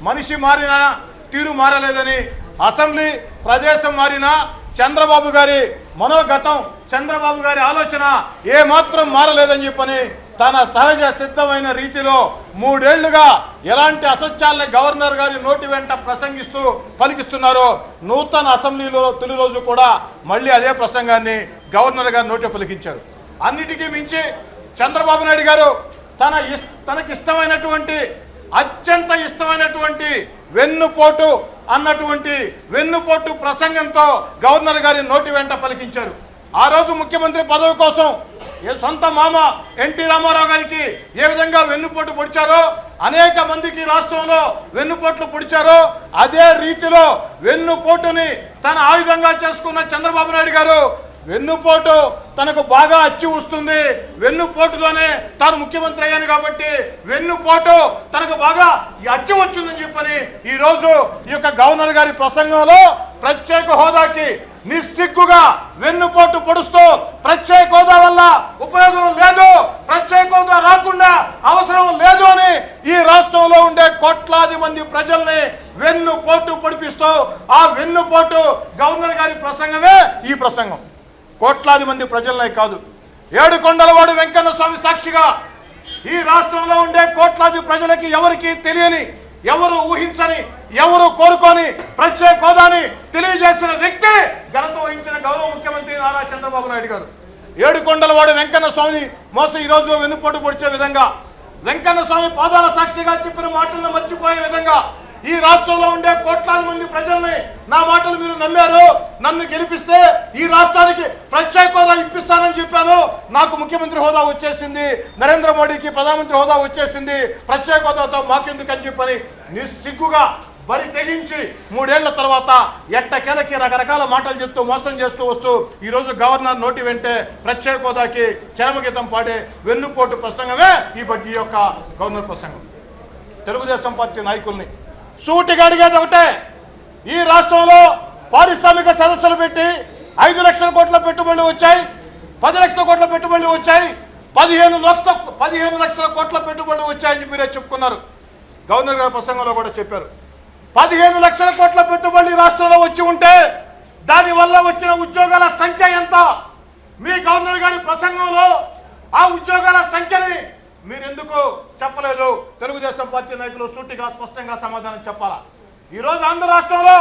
మనిషి మారినా తీరు మారలేదని, అసెంబ్లీ ప్రదేశం మారినా చంద్రబాబు గారి మనోగతం, చంద్రబాబు గారి ఆలోచన ఏమాత్రం మారలేదని చెప్పని తన సహజ సిద్ధమైన రీతిలో 3 ఏళ్లుగా ఎలాంటి అసత్యాలని గవర్నర్ గారి నోటి వెంట ప్రసంగిస్తూ పలికిస్తున్నారో, నూతన అసెంబ్లీలో తొలి రోజు కూడా మళ్ళీ అదే ప్రసంగాన్ని గవర్నర్ గారి నోటి పలికించారు. అన్నిటికీ మించి చంద్రబాబు నాయుడు గారు తనకిష్టమైనటువంటి అత్యంత ఇష్టమైనటువంటి వెన్నుపోటు అన్నటువంటి వెన్నుపోటు ప్రసంగంతో గవర్నర్ గారి నోటి వెంట పలికించారు. ఆ రోజు ముఖ్యమంత్రి పదవి కోసం సొంత మామ ఎన్టీ రామారావు గారికి ఏ విధంగా వెన్నుపోటు పొడిచారో, అనేక మందికి రాష్ట్రంలో వెన్నుపోట్లు పొడిచారో, అదే రీతిలో వెన్నుపోటుని తన ఆయుధంగా చేసుకున్న చంద్రబాబు నాయుడు గారు వెన్నుపోటు తనకు బాగా అచ్చి వస్తుంది, వెన్నుపోటులోనే తాను ముఖ్యమంత్రి అయ్యాను కాబట్టి వెన్నుపోటు తనకు బాగా అచ్చి వచ్చిందని చెప్పని ఈరోజు ఈ యొక్క గవర్నర్ గారి ప్రసంగంలో ప్రత్యేక హోదాకి నిస్సిగ్గుగా వెన్నుపోటు పొడుస్తూ ప్రత్యేక హోదా వల్ల ఉపయోగం లేదు, ప్రత్యేక హోదా రాకుండా అవసరం లేదు అని ఈ రాష్ట్రంలో ఉండే కోట్లాది మంది ప్రజల్ని వెన్నుపోటు పొడిపిస్తూ ఆ వెన్నుపోటు గవర్నర్ గారి ప్రసంగమే ఈ ప్రసంగం. కోట్లాది మంది ప్రజలనే కాదు, ఏడుకొండలవాడు వెంకన్న స్వామి సాక్షిగా ఈ రాష్ట్రంలో ఉండే కోట్లాది ప్రజలకి ఎవరికి తెలియని, ఎవరు ఊహించని, ఎవరు కోరుకొని ప్రత్యేక హోదాని తెలియజేసిన వ్యక్తి ఘనత వహించిన గౌరవ ముఖ్యమంత్రి నారా చంద్రబాబు నాయుడు గారు. ఏడుకొండలవాడు వెంకన్న స్వామిని మోసం ఈరోజు వెన్నుపోటు పొడిచే విధంగా, వెంకన్న స్వామి పాదాల సాక్షిగా చెప్పిన మాటలను మర్చిపోయే విధంగా ఈ రాష్ట్రంలో ఉండే కోట్లాది మంది ప్రజల్ని నా మాటలు మీరు నమ్మారు, నన్ను గెలిపిస్తే ఈ రాష్ట్రానికి ప్రత్యేక హోదా ఇప్పిస్తానని చెప్పాను, నాకు ముఖ్యమంత్రి హోదా వచ్చేసింది, నరేంద్ర మోడీకి ప్రధానమంత్రి హోదా వచ్చేసింది, ప్రత్యేక హోదాతో మాకెందుకని చెప్పని నిస్సిగ్గుగా బరి తెగించి 3 ఏళ్ల తర్వాత ఎట్టకేలకి రకరకాల మాటలు చెప్తూ మోసం చేస్తూ వస్తూ ఈరోజు గవర్నర్ నోటి వెంటే ప్రత్యేక హోదాకి చరమగీతం పాడే వెన్నుపోటు ప్రసంగమే ఈ యొక్క గవర్నర్ ప్రసంగం. తెలుగుదేశం పార్టీ నాయకుల్ని సూటిగా అడిగేది ఒకటే, ఈ రాష్ట్రంలో పారిశ్రామిక సదస్సులు పెట్టి 5 లక్షల కోట్ల పెట్టుబడులు వచ్చాయి, 10 లక్షల కోట్ల పెట్టుబడులు వచ్చాయి, 15 లక్షల కోట్ల పెట్టుబడులు వచ్చాయని మీరే చెప్పుకున్నారు. గవర్నర్ గారి ప్రసంగంలో కూడా చెప్పారు. 15 లక్షల కోట్ల పెట్టుబడులు రాష్ట్రంలో వచ్చి ఉంటే దానివల్ల వచ్చిన ఉద్యోగాల సంఖ్య ఎంత? మీ గవర్నర్ గారి ప్రసంగంలో ఆ ఉద్యోగాల సంఖ్యని మీరెందుకు చెప్పలేదు? తెలుగుదేశం పార్టీ నాయకులు సూటిగా స్పష్టంగా సమాధానం చెప్పాలా. ఈరోజు ఆంధ్ర రాష్ట్రంలో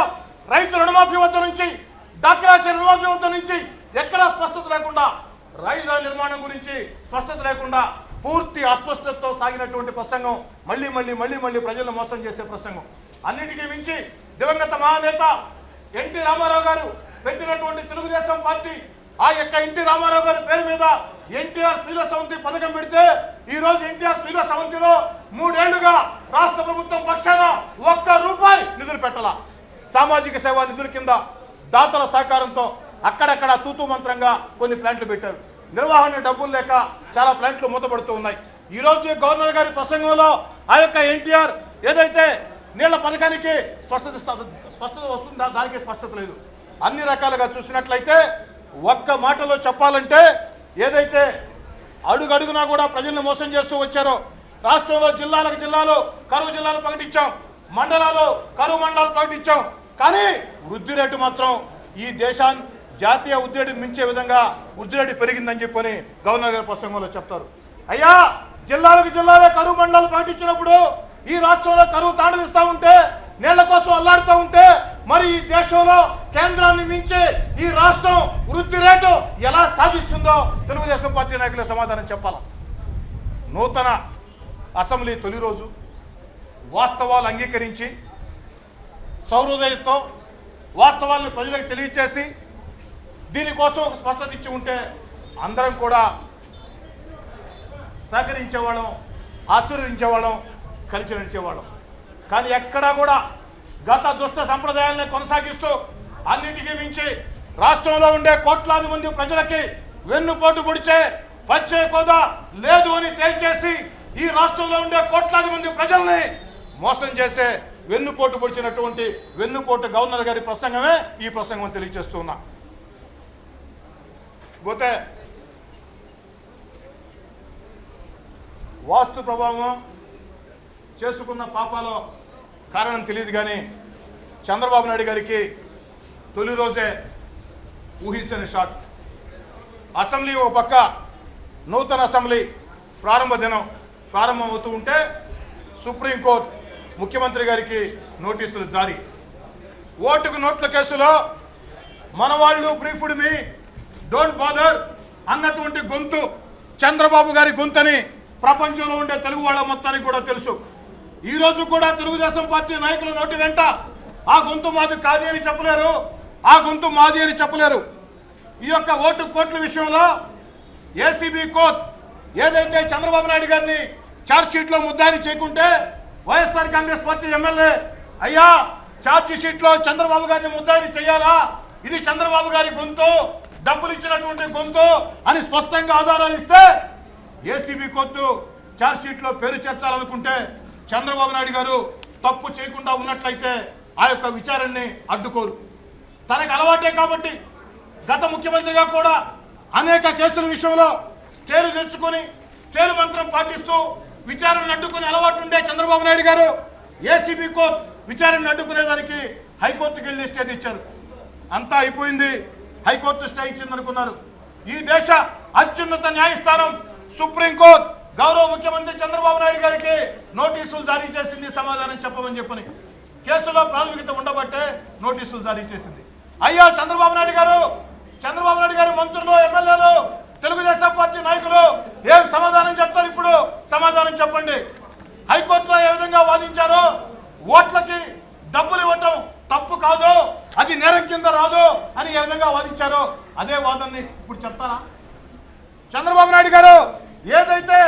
రైతు రుణమాఫీ వద్ద నుంచి, డాక్రా రుణమాఫీ వద్ద నుంచి ఎక్కడా స్పష్టత లేకుండా, రాజధాని నిర్మాణం గురించి స్పష్టత లేకుండా పూర్తి అస్పష్టతతో సాగినటువంటి ప్రసంగం, మళ్ళీ ప్రజలను మోసం చేసే ప్రసంగం. అన్నిటికీ మించి దివంగత మహానేత ఎన్టీ రామారావు గారు పెట్టినటువంటి తెలుగుదేశం పార్టీ ఆ యొక్క ఎన్టీ రామారావు గారి పేరు మీద ఎన్టీఆర్ శ్రీల సవంతి పథకం పెడితే ఈ రోజు ఎన్టీఆర్ శ్రీల సవంతిలో 3 ఏళ్లుగా రాష్ట్ర ప్రభుత్వం పక్షాన ₹1 నిధులు పెట్టాల. సామాజిక సేవా నిధుల కింద దాతల సహకారంతో అక్కడక్కడ తూతూ మంత్రంగా కొన్ని ప్లాంట్లు పెట్టారు. నిర్వహణ డబ్బులు లేక చాలా ప్లాంట్లు మూతపడుతూ ఉన్నాయి. ఈ రోజు గవర్నర్ గారి ప్రసంగంలో ఆ యొక్క ఎన్టీఆర్ ఏదైతే నీళ్ల పథకానికి స్పష్టత వస్తుందో దానికి స్పష్టత లేదు. అన్ని రకాలుగా చూసినట్లయితే ఒక్క మాటలో చెప్పాలంటే ఏదైతే అడుగడుగునా కూడా ప్రజల్ని మోసం చేస్తూ వచ్చారో, రాష్ట్రంలో జిల్లాలు కరువు జిల్లాలు ప్రకటించాం, మండలాలు కరువు మండలాలు ప్రకటించాం, కానీ వృద్ధి రేటు మాత్రం ఈ దేశాన్ని జాతీయ వృద్ధి రేటు మించే విధంగా వృద్ధి రేటు పెరిగిందని చెప్పని గవర్నర్ గారి ప్రసంగంలో చెప్తారు. అయ్యా, జిల్లాలే కరువు మండలాలు ప్రకటించినప్పుడు ఈ రాష్ట్రంలో కరువు తాండవిస్తూ ఉంటే, నీళ్ల కోసం అల్లాడుతూ ఉంటే, మరి ఈ దేశంలో కేంద్రాన్ని మించి ఈ రాష్ట్రం వృద్ధి రేటు ఎలా సాధిస్తుందో తెలుగుదేశం పార్టీ నాయకులు సమాధానం చెప్పాలి. నూతన అసెంబ్లీ తొలి రోజు వాస్తవాలు అంగీకరించి సౌహృదయంతో వాస్తవాలను ప్రజలకు తెలియచేసి దీనికోసం ఒక స్పష్టత ఇచ్చి ఉంటే అందరం కూడా సహకరించేవాళ్ళం, ఆశీర్వదించేవాళ్ళం, కలిసి నడిచేవాళ్ళం. కానీ ఎక్కడా కూడా గత దుష్ట సంప్రదాయాలను కొనసాగిస్తూ అన్నిటికీ మించి రాష్ట్రంలో ఉండే కోట్లాది మంది ప్రజలకి వెన్నుపోటు పొడిచే ప్రత్యేక హోదా లేదు అని తేల్చేసి ఈ రాష్ట్రంలో ఉండే కోట్లాది మంది ప్రజల్ని మోసం చేసే వెన్నుపోటు పొడిచినటువంటి వెన్నుపోటు గవర్నర్ గారి ప్రసంగమే ఈ ప్రసంగం తెలియజేస్తున్నా. పోతే వాస్తు ప్రభావం చేసుకున్న పాపాలో కారణం తెలియదు కానీ చంద్రబాబు నాయుడు గారికి తొలి రోజే ఊహించని షాక్. అసెంబ్లీ ఒక పక్క నూతన అసెంబ్లీ ప్రారంభ దినం ప్రారంభమవుతూ ఉంటే సుప్రీంకోర్టు ముఖ్యమంత్రి గారికి నోటీసులు జారీ. ఓటుకు నోట్ల కేసులో మన వాళ్ళు బ్రీఫ్డ్ మీ డోంట్ బాదర్ అన్నటువంటి గొంతు చంద్రబాబు గారి గొంతని ప్రపంచంలో ఉండే తెలుగు వాళ్ళ మొత్తానికి కూడా తెలుసు. ఈరోజు కూడా తెలుగుదేశం పార్టీ నాయకుల నోటి వెంట ఆ గొంతు మాది కాదు అని చెప్పలేరు, ఆ గొంతు మాది అని చెప్పలేరు. ఈ యొక్క ఓటు కోట్ల విషయంలో ఏసీబీ కోర్టు ఏదైతే చంద్రబాబు నాయుడు గారిని ఛార్జ్ షీట్లో ముద్దాయిని చేయకుంటే వైఎస్ఆర్ కాంగ్రెస్ పార్టీ ఎమ్మెల్యే అయ్యా ఛార్జ్ షీట్లో చంద్రబాబు గారిని ముద్దాయిని చేయాలా, ఇది చంద్రబాబు గారి గొంతు, డబ్బులు ఇచ్చినటువంటి గొంతు అని స్పష్టంగా ఆధారాలు ఇస్తే ఏసీబీ కోర్టు ఛార్జ్ షీట్లో పేరు చేర్చాలనుకుంటే చంద్రబాబు నాయుడు గారు తప్పు చేయకుండా ఉన్నట్లయితే ఆ యొక్క విచారణని అడ్డుకోరు. తనకు అలవాటే కాబట్టి గత ముఖ్యమంత్రిగా కూడా అనేక కేసుల విషయంలో స్టేలు తెచ్చుకొని స్టేలు మంత్రం పాటిస్తూ విచారణను అడ్డుకునే అలవాటు ఉండే చంద్రబాబు నాయుడు గారు ఏసీబీ కోర్టు విచారణను అడ్డుకునేదానికి హైకోర్టుకు వెళ్ళి స్టే ఇచ్చారు. అంతా అయిపోయింది, హైకోర్టు స్టే ఇచ్చింది అనుకున్నారు. ఈ దేశ అత్యున్నత న్యాయస్థానం సుప్రీంకోర్టు గౌరవ ముఖ్యమంత్రి చంద్రబాబు నాయుడు గారికి నోటీసులు జారీ చేసింది సమాధానం చెప్పమని చెప్పని. కేసులో ప్రాథమికత ఉండబట్టే నోటీసులు జారీ చేసింది. అయ్యా చంద్రబాబు నాయుడు గారు మంత్రులు ఎమ్మెల్యేలు తెలుగుదేశం పార్టీ నాయకులు ఏం సమాధానం చెప్తారు? ఇప్పుడు సమాధానం చెప్పండి. హైకోర్టులో ఏ విధంగా వాదించారో ఓట్లకి డబ్బులు ఇవ్వటం తప్పు కాదు, అది నేరం కింద రాదు అని ఏ విధంగా వాదించారో అదే వాదనని ఇప్పుడు చెప్తారా? చంద్రబాబు నాయుడు గారు ఏదైతే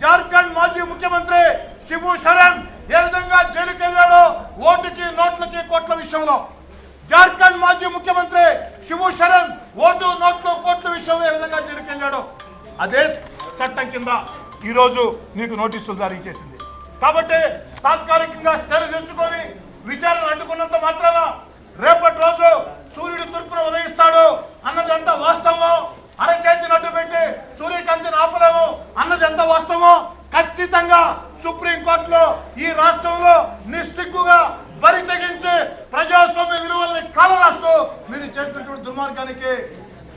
జార్ఖండ్ మాజీ ముఖ్యమంత్రి శిబు సోరెన్ ఏ విధంగా జైలుకి వెళ్ళాడో ఓటుకి నోట్లకి కోట్ల విషయంలో, జార్ఖండ్ మాజీ ముఖ్యమంత్రి శిబు సోరెన్ ఓటు నోట్లు కోట్ల విషయంలో ఏ విధంగా జైలుకి వెళ్ళాడో అదే చట్టం కింద ఈరోజు నీకు నోటీసులు జారీ చేసింది. కాబట్టి తాత్కాలికంగా స్టేలు తెచ్చుకొని విచారణ అడ్డుకున్నంత మాత్రాన రేపటి రోజు సూర్యుడు తూర్పున ఉదయిస్తాడు అన్నది ఎంత వాస్తవమో, అరచేతిని అడ్డు పెట్టి సూర్యకాంతిని ఆపలేము అన్నది ఎంత వాస్తవమో ఖచ్చితంగా సుప్రీంకోర్టులో ఈ రాష్ట్రంలో నిస్సిగ్గుగా బరి తెగించి ప్రజాస్వామ్య విలువల్ని కాలరాస్తూ మీరు చేసినటువంటి దుర్మార్గానికి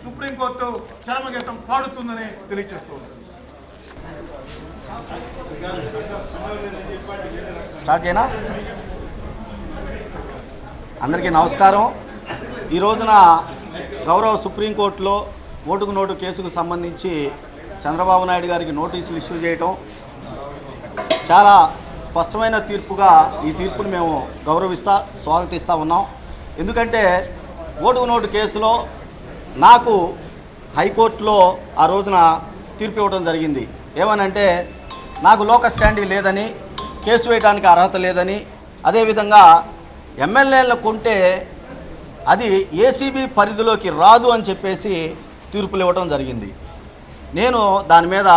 సుప్రీంకోర్టు చరమగీతం పాడుతుందని తెలియజేస్తూ ఉంది. స్టార్ట్ చేయనా? అందరికీ నమస్కారం. ఈ రోజున గౌరవ సుప్రీంకోర్టులో ఓటుకు నోటు కేసుకు సంబంధించి చంద్రబాబు నాయుడు గారికి నోటీసులు ఇష్యూ చేయటం చాలా స్పష్టమైన తీర్పుగా ఈ తీర్పుని మేము స్వాగతిస్తూ ఉన్నాం. ఎందుకంటే ఓటుకు నోటు కేసులో నాకు హైకోర్టులో ఆ రోజున తీర్పు ఇవ్వడం జరిగింది. ఏమనంటే నాకు లోకల్ స్టాండీ లేదని, కేసు వేయడానికి అర్హత లేదని, అదేవిధంగా ఎమ్మెల్యేలను కొంటే అది ఏసీబీ పరిధిలోకి రాదు అని చెప్పేసి తీర్పులు ఇవ్వడం జరిగింది. నేను దాని మీద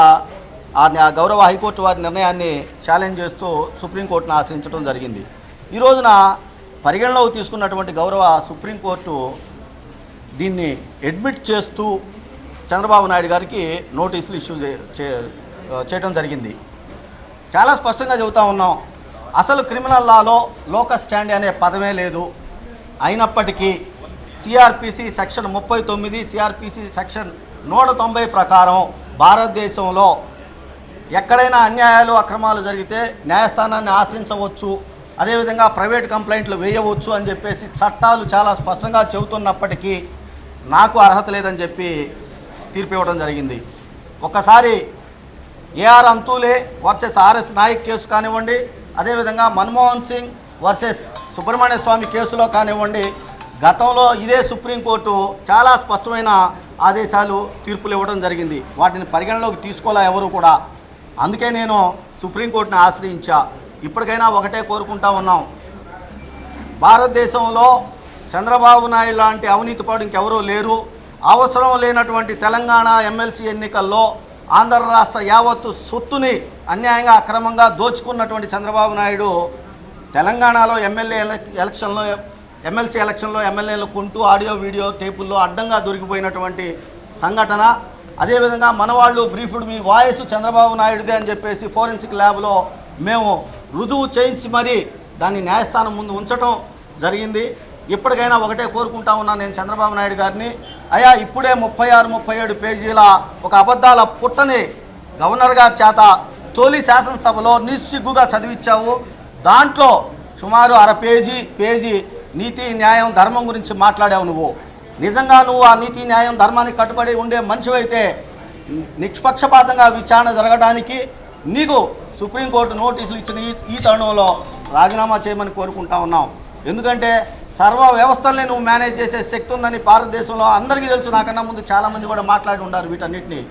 ఆ గౌరవ హైకోర్టు వారి నిర్ణయాన్ని ఛాలెంజ్ చేస్తూ సుప్రీంకోర్టును ఆశ్రయించడం జరిగింది. ఈ రోజున పరిగణలోకి తీసుకున్నటువంటి గౌరవ సుప్రీంకోర్టు దీన్ని అడ్మిట్ చేస్తూ చంద్రబాబు నాయుడు గారికి నోటీసులు ఇష్యూ చేయడం జరిగింది. చాలా స్పష్టంగా చెబుతూ ఉన్నాం, అసలు క్రిమినల్ లాలో లోకల్ స్టాండీ అనే పదమే లేదు. అయినప్పటికీ సిఆర్పిసి సెక్షన్ 39, సిఆర్పిసి సెక్షన్ 190 ప్రకారం భారతదేశంలో ఎక్కడైనా అన్యాయాలు అక్రమాలు జరిగితే న్యాయస్థానాన్ని ఆశ్రయించవచ్చు, అదేవిధంగా ప్రైవేట్ కంప్లైంట్లు వేయవచ్చు అని చెప్పేసి చట్టాలు చాలా స్పష్టంగా చెబుతున్నప్పటికీ నాకు అర్హత లేదని చెప్పి తీర్పు ఇవ్వడం జరిగింది. ఒకసారి AR Antulay versus RS Naik case కానివ్వండి, అదేవిధంగా మన్మోహన్ సింగ్ వర్సెస్ సుబ్రహ్మణ్య స్వామి కేసులో కానివ్వండి, గతంలో ఇదే సుప్రీంకోర్టు చాలా స్పష్టమైన ఆదేశాలు తీర్పులు ఇవ్వడం జరిగింది. వాటిని పరిగణలోకి తీసుకోలే ఎవరు కూడా. అందుకే నేను సుప్రీంకోర్టుని ఆశ్రయించా. ఇప్పటికైనా ఒకటే కోరుకుంటా ఉన్నాం, భారతదేశంలో చంద్రబాబు నాయుడు లాంటి అవినీతిపరుడు ఇంకెవరూ లేరు. అవసరం లేనటువంటి తెలంగాణ ఎమ్మెల్సీ ఎన్నికల్లో ఆంధ్ర రాష్ట్ర యావత్తు సొత్తుని అన్యాయంగా అక్రమంగా దోచుకున్నటువంటి చంద్రబాబు నాయుడు తెలంగాణలో ఎమ్మెల్సీ ఎలక్షన్లో ఎమ్మెల్యేలు కొంటూ ఆడియో వీడియో టేపుల్లో అడ్డంగా దొరికిపోయినటువంటి సంఘటన. అదేవిధంగా మనవాళ్ళు బ్రీఫ్డ్ మీ వాయిస్ చంద్రబాబు నాయుడుదే అని చెప్పేసి ఫోరెన్సిక్ ల్యాబ్లో మేము రుజువు చేయించి మరీ దాన్ని న్యాయస్థానం ముందు ఉంచడం జరిగింది. ఇప్పటికైనా ఒకటే కోరుకుంటా ఉన్నాను నేను చంద్రబాబు నాయుడు గారిని, అయ్యా ఇప్పుడే 36-37 పేజీల ఒక అబద్ధాల పుట్టని గవర్నర్ గారి చేత తొలి శాసనసభలో నిస్సిగ్గుగా చదివించావు. దాంట్లో సుమారు అర పేజీ నీతి న్యాయం ధర్మం గురించి మాట్లాడావు. నువ్వు నిజంగా నువ్వు ఆ నీతి న్యాయం ధర్మానికి కట్టుబడి ఉండే మనిషివైతే నిష్పక్షపాతంగా విచారణ జరగడానికి నీకు సుప్రీంకోర్టు నోటీసులు ఇచ్చిన ఈ తరుణంలో రాజీనామా చేయమని కోరుకుంటా ఉన్నాం. ఎందుకంటే సర్వ వ్యవస్థల్ని నువ్వు మేనేజ్ చేసే శక్తి ఉందని భారతదేశంలో అందరికీ తెలుసు. నాకన్నా ముందు చాలామంది కూడా మాట్లాడి ఉన్నారు వీటన్నిటిని.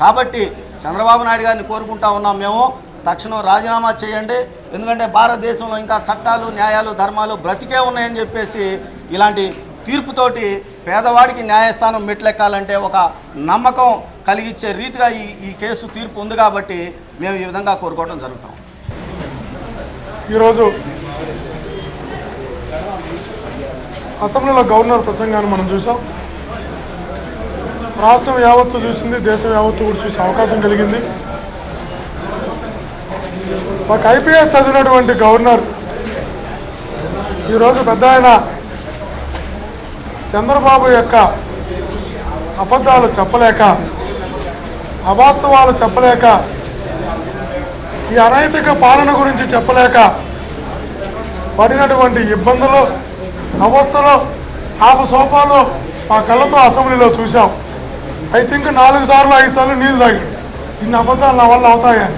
కాబట్టి చంద్రబాబు నాయుడు గారిని కోరుకుంటా ఉన్నాం మేము, తక్షణం రాజీనామా చేయండి. ఎందుకంటే భారతదేశంలో ఇంకా చట్టాలు న్యాయాలు ధర్మాలు బ్రతికే ఉన్నాయని చెప్పేసి ఇలాంటి తీర్పుతోటి పేదవాడికి న్యాయస్థానం మెట్లెక్కాలంటే ఒక నమ్మకం కలిగించే రీతిగా ఈ కేసు తీర్పు ఉంది కాబట్టి మేము ఈ విధంగా కోరుకోవడం జరుగుతాం. ఈరోజు అసెంబ్లీలో గవర్నర్ ప్రసంగాన్ని మనం చూసాం. రాష్ట్రం యావత్తు చూసింది, దేశం యావత్తు కూడా చూసే అవకాశం కలిగింది. ఒక ఐపీఎస్ చదివినటువంటి గవర్నర్ ఈరోజు పెద్ద ఆయన చంద్రబాబు యొక్క అబద్ధాలు చెప్పలేక, అవాస్తవాలు చెప్పలేక, ఈ అనైతిక పాలన గురించి చెప్పలేక పడినటువంటి ఇబ్బందులు, అవస్థలు, ఆపసోపాలు మా కళ్ళతో అసెంబ్లీలో చూసాం. ఐ థింక్ 4 సార్లు 5 సార్లు నీళ్ళు తాగి ఇన్ని అబద్ధాలు నా వల్ల అవుతాయని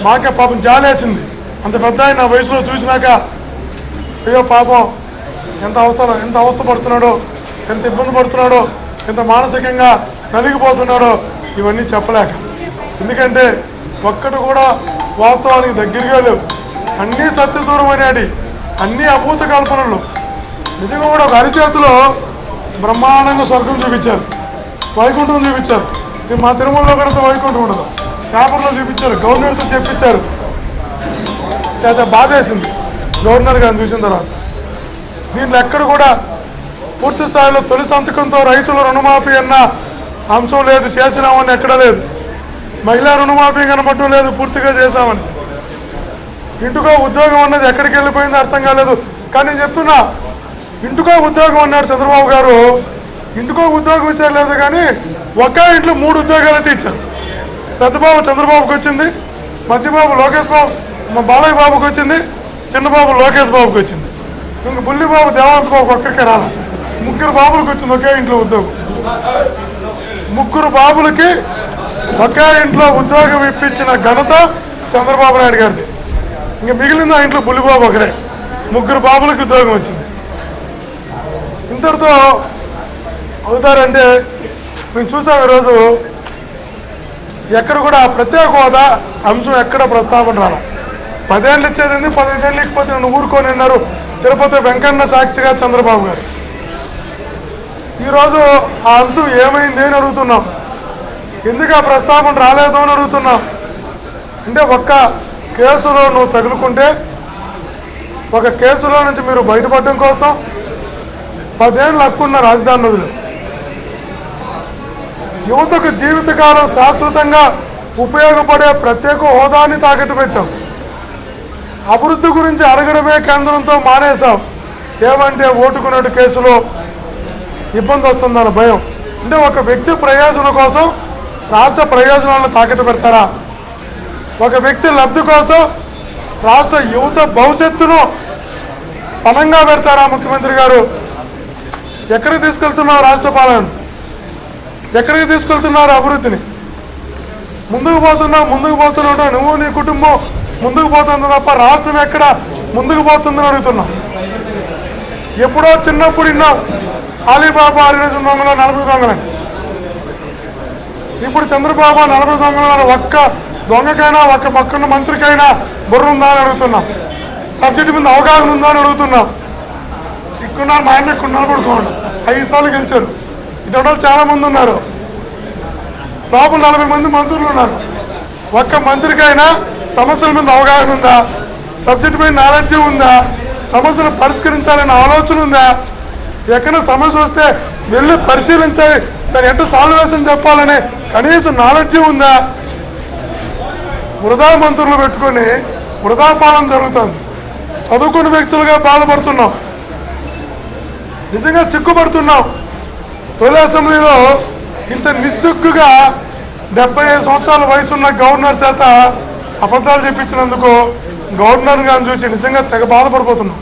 మాకే పాపం జాలేసింది. అంత పెద్ద ఆయన వయసులో చూసినాక అయ్యో పాపం ఎంత అవస్థ పడుతున్నాడో, ఎంత ఇబ్బంది పడుతున్నాడో, ఎంత మానసికంగా నలిగిపోతున్నాడో ఇవన్నీ చెప్పలేక. ఎందుకంటే ఒక్కటి కూడా వాస్తవానికి దగ్గరగా లేవు. అన్నీ సత్యదూరమనేది, అన్నీ అభూత కల్పనలు. నిజంగా కూడా ఒక అరిచేతిలో బ్రహ్మాండంగా స్వర్గం చూపించారు, వైకుంఠం చూపించారు. మా తిరుమలలో కూడా వైకుంఠం ఉండదు. పేపర్లో చూపించారు, గవర్నర్తో చెప్పించారు. చాలా బాధేసింది గవర్నర్ గారిని చూసిన తర్వాత. దీంట్లో ఎక్కడ కూడా పూర్తి స్థాయిలో తొలి సంతకంతో రైతుల రుణమాఫీ అన్న అంశం లేదు, చేసినామని ఎక్కడ లేదు. మహిళా రుణమాఫీ కనబడటం లేదు, పూర్తిగా చేశామని. ఇంటికో ఉద్యోగం అన్నది ఎక్కడికి వెళ్ళిపోయిందో అర్థం కాలేదు. కానీ నేను చెప్తున్నా, ఇంటికో ఉద్యోగం అన్నాడు చంద్రబాబు గారు. ఇంటికో ఉద్యోగం ఇచ్చారు లేదు, కానీ ఒకే ఇంట్లో 3 ఉద్యోగాలు అయితే ఇచ్చారు. పెద్దబాబు చంద్రబాబుకి వచ్చింది, మధ్యబాబు లోకేష్ బాబు మా బాలయ్య బాబుకి వచ్చింది, చిన్నబాబు లోకేష్ బాబుకి వచ్చింది. ఇంక బుల్లిబాబు దేవాంశ బాబు ఒక్కరికే రాలి. 3 బాబులకు వచ్చింది ఒకే ఇంట్లో ఉద్యోగం. 3 బాబులకి ఒకే ఇంట్లో ఉద్యోగం ఇప్పించిన ఘనత చంద్రబాబు నాయుడు గారిది. ఇంక మిగిలింది ఆ ఇంట్లో బుల్లిబాబు ఒకరే. 3 బాబులకు ఉద్యోగం వచ్చింది. ఇంతటితో అవుతారంటే మేము చూసాం. ఈరోజు ఎక్కడ కూడా ప్రత్యేక హోదా అంశం ఎక్కడ ప్రస్తావన రాల. 10 ఏళ్ళు ఇచ్చేది 15 ఏళ్ళు ఇకపోతే నన్ను ఊరుకొని ఉన్నారు తిరుపతి వెంకన్న సాక్షిగా చంద్రబాబు గారు. ఈరోజు ఆ అంశం ఏమైంది అని అడుగుతున్నాం. ఎందుకు ఆ ప్రస్తావన రాలేదు అని అడుగుతున్నాం. అంటే ఒక్క కేసులో నువ్వు తగులుకుంటే, ఒక కేసులో నుంచి మీరు బయటపడడం కోసం 10 ఏళ్ళు హక్కున్న రాజధాని నదులు యువతకు జీవితకాలం శాశ్వతంగా ఉపయోగపడే ప్రత్యేక హోదాని తాకట్టు పెట్టాం. అభివృద్ధి గురించి అడగడమే కేంద్రంతో మానేశాం. ఏమంటే ఓటుకున్నట్టు కేసులో ఇబ్బంది వస్తుందన్న భయం. అంటే ఒక వ్యక్తి ప్రయోజనం కోసం రాష్ట్ర ప్రయోజనాలను తాకట్టు పెడతారా? ఒక వ్యక్తి లబ్ధి కోసం రాష్ట్ర యువత భవిష్యత్తును పణంగా పెడతారా? ముఖ్యమంత్రి గారు ఎక్కడికి తీసుకెళ్తున్నావు రాష్ట్ర పాలన? ఎక్కడికి తీసుకెళ్తున్నారు అభివృద్ధిని? ముందుకు పోతున్నావు నువ్వు నీ కుటుంబం ముందుకు పోతుంది తప్ప రాష్ట్రం ఎక్కడ ముందుకు పోతుందని అడుగుతున్నాం. ఎప్పుడో చిన్నప్పుడు విన్నాం అలీబాబా 60 దొంగలు 40 దొంగలని. ఇప్పుడు చంద్రబాబు 40 దొంగలు ఒక్క దొంగకైనా ఒక్క పక్కన మంత్రికైనా బుర్ర ఉందా అని అడుగుతున్నాం. సబ్జెక్టు మీద అవగాహన ఉందా అని అడుగుతున్నాం. ఇక్కున్నారు మా ఆయన ఇక్కడ నిలబడుకోండి. 5 సార్లు గెలిచారు. ఇటువంటి చాలా మంది ఉన్నారు. లోపల 40 మంది మంత్రులు ఉన్నారు. ఒక్క మంత్రికైనా సమస్యల మీద అవగాహన ఉందా? సబ్జెక్టు మీద నాలెడ్జ్ ఉందా? సమస్యను పరిష్కరించాలనే ఆలోచన ఉందా? ఎక్కడ సమస్య వస్తే వెళ్ళి పరిశీలించాలి, దాన్ని ఎట్లా సాల్వేషన్ చెప్పాలనే కనీసం నాలెడ్జ్ ఉందా? వృధా మంత్రులు పెట్టుకొని వృధా పాలన జరుగుతుంది. చదువుకున్న వ్యక్తులుగా బాధపడుతున్నాం, నిజంగా చిక్కుపడుతున్నాం. తొలి అసెంబ్లీలో ఇంత నిస్సిగ్గుగా 75 సంవత్సరాల వయసున్న గవర్నర్ చేత అబద్ధాలు చెప్పించినందుకు గవర్నర్ గారిని చూసి నిజంగా తెగ బాధపడిపోతున్నాం.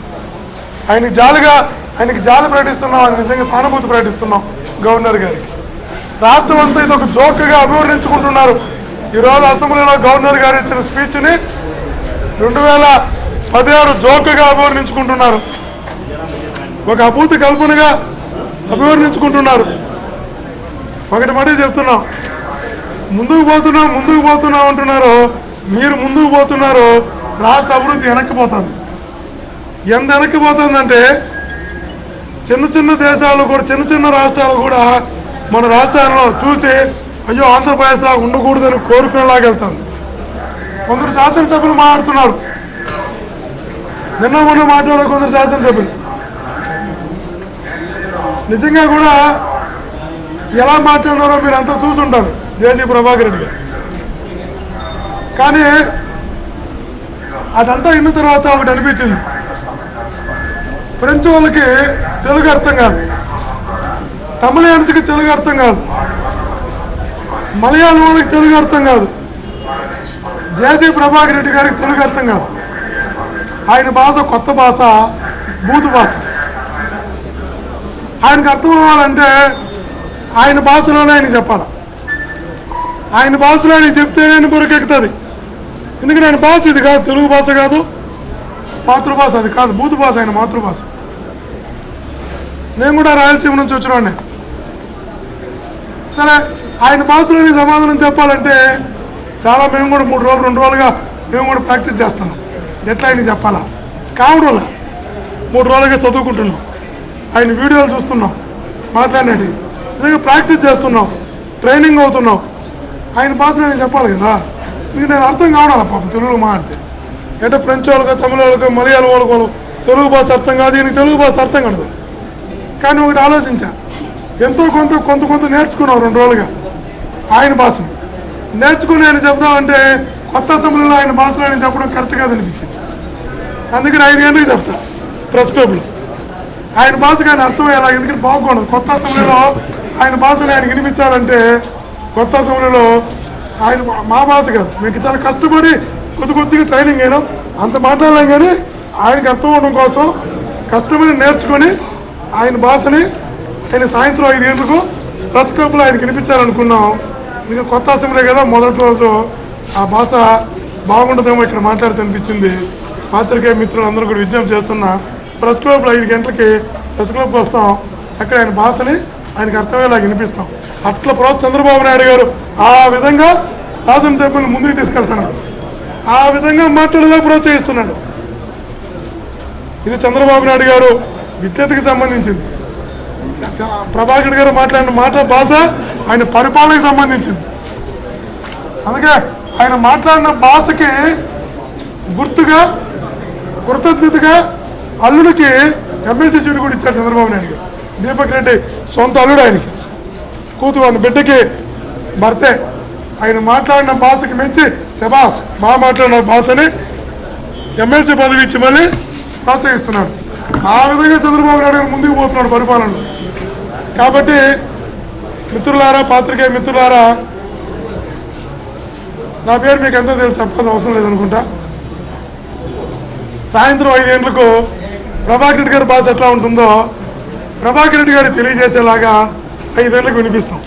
ఆయనకి జాలి ప్రకటిస్తున్నాం, ఆయన నిజంగా సానుభూతి ప్రకటిస్తున్నాం గవర్నర్ గారికి. రాష్ట్రం అంతా ఇది ఒక జోక్గా అభివర్ణించుకుంటున్నారు. ఈరోజు అసెంబ్లీలో గవర్నర్ గారు ఇచ్చిన స్పీచ్ని 2016 జోక్గా అభివర్ణించుకుంటున్నారు, ఒక అభూతి కల్పనగా అభివర్ణించుకుంటున్నారు. ఒకటి మరీ చెప్తున్నాం, ముందుకు పోతున్నాం అంటున్నారు. మీరు ముందుకు పోతున్నారు, రాష్ట్ర అభివృద్ధి వెనక్కిపోతుంది. ఎంత వెనక్కిపోతుందంటే చిన్న దేశాలు కూడా, చిన్న రాష్ట్రాలు కూడా మన రాష్ట్రాల్లో చూసి అయ్యో ఆంధ్రప్రదేశ్లా ఉండకూడదని కోరుకునేలాగా వెళ్తుంది. కొందరు శాసనసభ్యులు మాట్లాడుతున్నారు, మొన్న మాట్లాడారు కొందరు శాసనసభ్యులు. నిజంగా కూడా ఎలా మాట్లాడినారో మీరు అంతా చూసుంటారు జేసీ ప్రభాకర్ రెడ్డి గారు. కానీ అదంతా విన్న తర్వాత ఒకటి అనిపించింది, ఫ్రెంచ్ వాళ్ళకి తెలుగు అర్థం కాదు, తమిళియన్స్కి తెలుగు అర్థం కాదు, మలయాళం వాళ్ళకి తెలుగు అర్థం కాదు, జేసీ ప్రభాకర్ రెడ్డి గారికి తెలుగు అర్థం కాదు. ఆయన భాష కొత్త భాష, బూతు భాష. ఆయనకు అర్థం అవ్వాలంటే ఆయన భాషలోనే ఆయన చెప్పాలి. ఆయన భాషలో ఆయన చెప్తేనే ఆయన బురకెక్కుతుంది. ఎందుకంటే ఆయన భాష ఇది కాదు, తెలుగు భాష కాదు, మాతృభాష అది కాదు, బూతు భాష ఆయన మాతృభాష. నేను కూడా రాయలసీమ నుంచి వచ్చిన సరే, ఆయన భాషలోని సమాధానం చెప్పాలంటే చాలా మేము కూడా 2 రోజులుగా మేము కూడా ప్రాక్టీస్ చేస్తున్నాం. ఎట్లా ఆయన చెప్పాలా కావడంలా 3 రోజులుగా చదువుకుంటున్నాం, ఆయన వీడియోలు చూస్తున్నాం, మాట్లాడినట్టు నిజంగా ప్రాక్టీస్ చేస్తున్నాం, ట్రైనింగ్ అవుతున్నాం. ఆయన భాషలో నేను చెప్పాలి కదా, ఇంక నేను అర్థం కావడాలి పాపం తెలుగులో మాట్లాడితే. అంటే ఫ్రెంచ్ వాళ్ళకు, తమిళ వాళ్ళకు, మలయాళం వాళ్ళకు తెలుగు భాష అర్థం కాదు, ఈయనకి తెలుగు భాష అర్థం కాదు. కానీ ఒకటి ఆలోచించా, ఎంతో కొంత నేర్చుకున్నాం 2 రోజులుగా ఆయన భాషను. నేర్చుకుని ఆయన చెప్దామంటే కొత్త అసెంబ్లీలో ఆయన భాషలో ఆయన చెప్పడం కరెక్ట్ కాదు అనిపించింది. అందుకని 5 గంటలకు చెప్తా ప్రెస్ క్లబ్లో ఆయన భాషకు ఆయన అర్థమయ్యేలా. ఎందుకంటే బాగుండదు కొత్త అసెంబ్లీలో ఆయన భాషను ఆయన వినిపించాలంటే, కొత్త అసెంబ్లీలో ఆయన మా భాష కాదు, మీకు చాలా కష్టపడి కొద్దిగా ట్రైనింగ్ అయినా అంత మాట్లాడలేం. కానీ ఆయనకు అర్థం అవడం కోసం కష్టమని నేర్చుకొని ఆయన భాషని ఆయన సాయంత్రం 5 గంటలకు ప్రెస్ క్లబ్లో ఆయన వినిపించాలనుకున్నాం. ఇంకా కొత్త అసెంబ్లీ కదా, మొదటి రోజు ఆ భాష బాగుండదేమో ఇక్కడ మాట్లాడితే అనిపించింది. పాత్రికేయ మిత్రులు అందరూ కూడా విజ్ఞప్తి చేస్తున్నా, ప్రెస్ క్లబ్లో 5 గంటలకి ప్రెస్ క్లబ్కి వస్తాం, అక్కడ ఆయన భాషని ఆయనకు అర్థమయ్యేలా వినిపిస్తాం. అట్లా చంద్రబాబు నాయుడు గారు ఆ విధంగా శాసనసభ్యులను ముందుకు తీసుకెళ్తున్నాడు, ఆ విధంగా మాట్లాడేలా ప్రోత్సహిస్తున్నాడు. ఇది చంద్రబాబు నాయుడు గారు విద్యతకి సంబంధించింది. ప్రభాకర్ గారు మాట్లాడిన భాష ఆయన పరిపాలనకు సంబంధించింది. అందుకే ఆయన మాట్లాడిన భాషకి గుర్తుగా, కృతజ్ఞతగా అల్లుడికి ఎమ్మెల్సీ సీటు కూడా ఇచ్చాడు చంద్రబాబు నాయుడు గారు. దీపక్ రెడ్డి సొంత అల్లుడు ఆయనకి, కూతురు ఆయన బిడ్డకి భర్తే. ఆయన మాట్లాడిన భాషకి మెచ్చి శబాస్ బాగా మాట్లాడిన భాషని ఎమ్మెల్సీ పదవి ఇచ్చి మళ్ళీ ప్రోత్సహిస్తున్నాడు. ఆ విధంగా చంద్రబాబు నాయుడు గారు ముందుకు పోతున్నాడు పరిపాలనలో. కాబట్టి మిత్రులారా, పాత్రికేయ మిత్రులారా, నా పేరు మీకు ఎంతో తెలుసు, చెప్పాల్సిన అవసరం లేదనుకుంటా. సాయంత్రం 5 గంటలకు ప్రభాకర్ రెడ్డి గారి భాష ఎట్లా ఉంటుందో ప్రభాకర్ రెడ్డి గారు తెలియజేసేలాగా 5 గంటలకు వినిపిస్తాం.